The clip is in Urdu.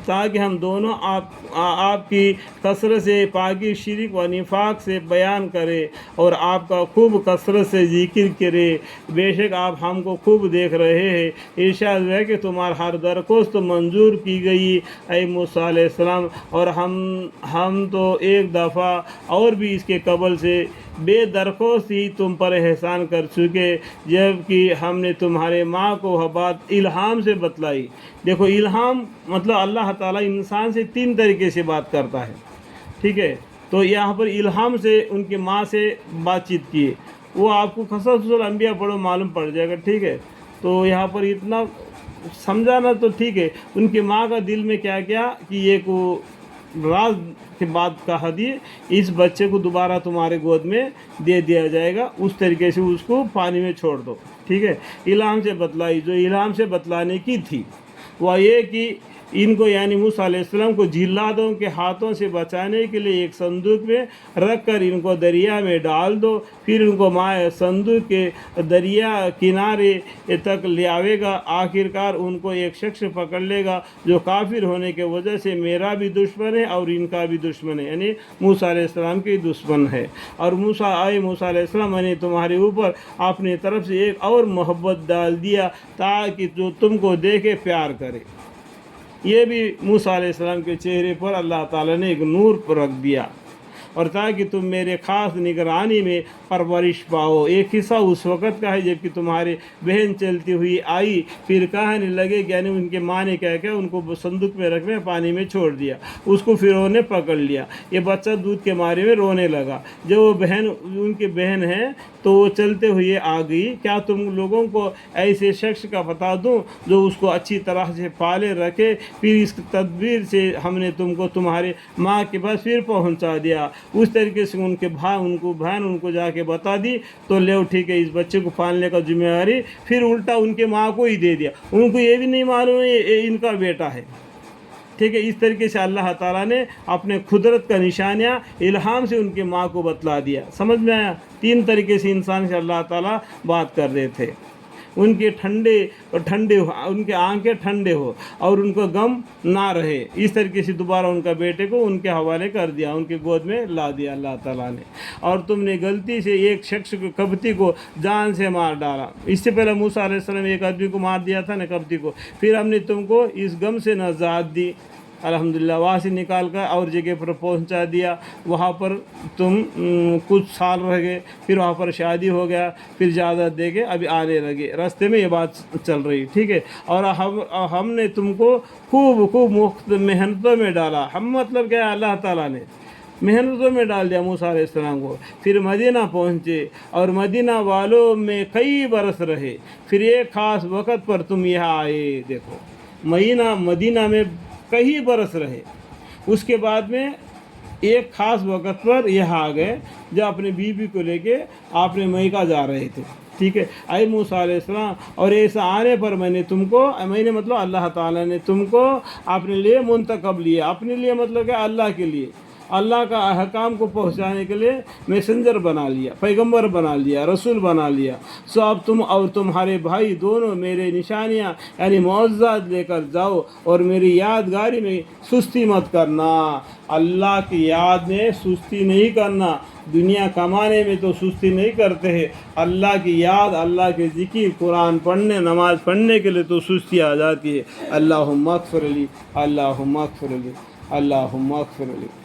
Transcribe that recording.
تاکہ ہم دونوں آپ کی کثرت سے پاکی شرک و نفاق سے بیان کرے اور آپ کا خوب کثرت سے ذکر کرے۔ بے شک آپ ہم کو خوب دیکھ رہے ہیں۔ ارشاد ہے کہ تمہارا ہر درخواست منظور کی گئی اے موسیٰ علیہ السلام، اور ہم تو ایک دفعہ اور بھی اس کے قبل سے بے درخواست ہی تم پر احسان کر چکے، جب کہ ہم نے تمہارے ماں کو وہ بات الہام سے بتلائی۔ دیکھو الہام مطلب اللہ تعالیٰ انسان سے 3 طریقے سے بات کرتا ہے، ٹھیک ہے؟ تو یہاں پر الہام سے ان کی ماں سے بات چیت کی، وہ آپ کو قصص الانبیاء پڑھو معلوم پڑ جائے گا، ٹھیک ہے؟ تو یہاں پر اتنا سمجھانا تو ٹھیک ہے، ان کی ماں کا دل میں کیا کیا کہ یہ کو راز کے بعد کہا دی اس بچے کو دوبارہ تمہارے گود میں دے دیا جائے گا، اس طریقے سے اس کو پانی میں چھوڑ دو، ٹھیک ہے؟ الہام سے بتلائی، جو الہام سے بتلانے کی تھی وہ یہ کہ ان کو یعنی موسیٰ علیہ السلام کو جلادوں کے ہاتھوں سے بچانے کے لیے ایک صندوق میں رکھ کر ان کو دریا میں ڈال دو، پھر ان کو مائع صندوق کے دریا کنارے تک لے آوے گا، آخرکار ان کو ایک شخص پکڑ لے گا جو کافر ہونے کی وجہ سے میرا بھی دشمن ہے اور ان کا بھی دشمن ہے، یعنی موسیٰ علیہ السلام کی دشمن ہے۔ اور موسیٰ علیہ السلام میں نے تمہارے اوپر اپنی طرف سے ایک اور محبت ڈال دیا تاکہ جو تم کو دیکھے پیار کرے۔ یہ بھی موسیٰ علیہ السلام کے چہرے پر اللہ تعالیٰ نے ایک نور پر رکھ دیا، اور تاکہ تم میرے خاص نگرانی میں پرورش پاؤ۔ ایک قصہ اس وقت کا ہے جب کہ تمہاری بہن چلتی ہوئی آئی، پھر کہنے لگے کہ یعنی ان کے ماں نے کیا کیا، ان کو صندوق میں رکھ میں پانی میں چھوڑ دیا، اس کو فرعون نے پکڑ لیا، یہ بچہ دودھ کے مارے میں رونے لگا۔ جب وہ بہن ان کی بہن ہے تو وہ چلتے ہوئے آ گئی، کیا تم لوگوں کو ایسے شخص کا بتا دوں جو اس کو اچھی طرح سے پالے رکھے؟ پھر اس تدبیر سے ہم نے تم کو تمہارے ماں کے پاس پھر پہنچا دیا۔ اس طریقے سے ان کے بہن ان کو جا کے بتا دی تو لے ٹھیک ہے، اس بچے کو پالنے کا ذمہ داری پھر الٹا ان کے ماں کو ہی دے دیا، ان کو یہ بھی نہیں معلوم ہے یہ ان کا بیٹا ہے، ٹھیک ہے؟ اس طریقے سے اللہ تعالیٰ نے اپنے قدرت کا نشانیاں الہام سے ان کے ماں کو بتلا دیا۔ سمجھ میں آیا؟ 3 طریقے سے انسان سے اللہ تعالیٰ بات کر رہے تھے، ان کے ان کے آنکھیں ٹھنڈے ہو اور ان کو غم نہ رہے، اس طریقے سے دوبارہ ان کا بیٹے کو ان کے حوالے کر دیا، ان کے گود میں لا دیا اللہ تعالیٰ نے۔ اور تم نے غلطی سے ایک شخص کو قبطی کو جان سے مار ڈالا، اس سے پہلے موسیٰ علیہ السلام ایک آدمی کو مار دیا تھا نا، قبطی کو، پھر ہم نے تم کو اس غم سے نجات دی، الحمدللہ، وہاں سے نکال کر اور جگہ پر پہنچا دیا، وہاں پر تم کچھ سال رہ گئے، پھر وہاں پر شادی ہو گیا، پھر اجازت دے کے ابھی آنے لگے، راستے میں یہ بات چل رہی، ٹھیک ہے؟ اور ہم نے تم کو خوب محنتوں میں ڈالا، ہم مطلب کیا ہے، اللہ تعالیٰ نے محنتوں میں ڈال دیا موسیٰ علیہ السلام کو۔ پھر مدینہ پہنچے اور مدینہ والوں میں کئی برس رہے، پھر ایک خاص وقت پر تم یہاں آئے۔ دیکھو مدینہ میں کئی برس رہے، اس کے بعد میں ایک خاص وقت پر یہاں آ گئے جب اپنے بیوی کو لے کے آپ نے مکہ جا رہے تھے، ٹھیک ہے؟ اے موسیٰ علیہ السلام، اور ایسا آنے پر میں نے مطلب اللہ تعالیٰ نے تم کو اپنے لیے منتخب لیا، اپنے لیے مطلب کہ اللہ کے لیے، اللہ کا احکام کو پہنچانے کے لیے میسنجر بنا لیا، پیغمبر بنا لیا، رسول بنا لیا۔ سو اب تم اور تمہارے بھائی دونوں میرے نشانیاں یعنی معجزات لے کر جاؤ، اور میری یادگاری میں سستی مت کرنا، اللہ کی یاد میں سستی نہیں کرنا، دنیا کمانے میں تو سستی نہیں کرتے ہیں، اللہ کی یاد، اللہ کے ذکر، قرآن پڑھنے، نماز پڑھنے کے لیے تو سستی آ جاتی ہے۔ اللہم اغفر لی، اللہم اغفر لی، اللہم اغفر لی۔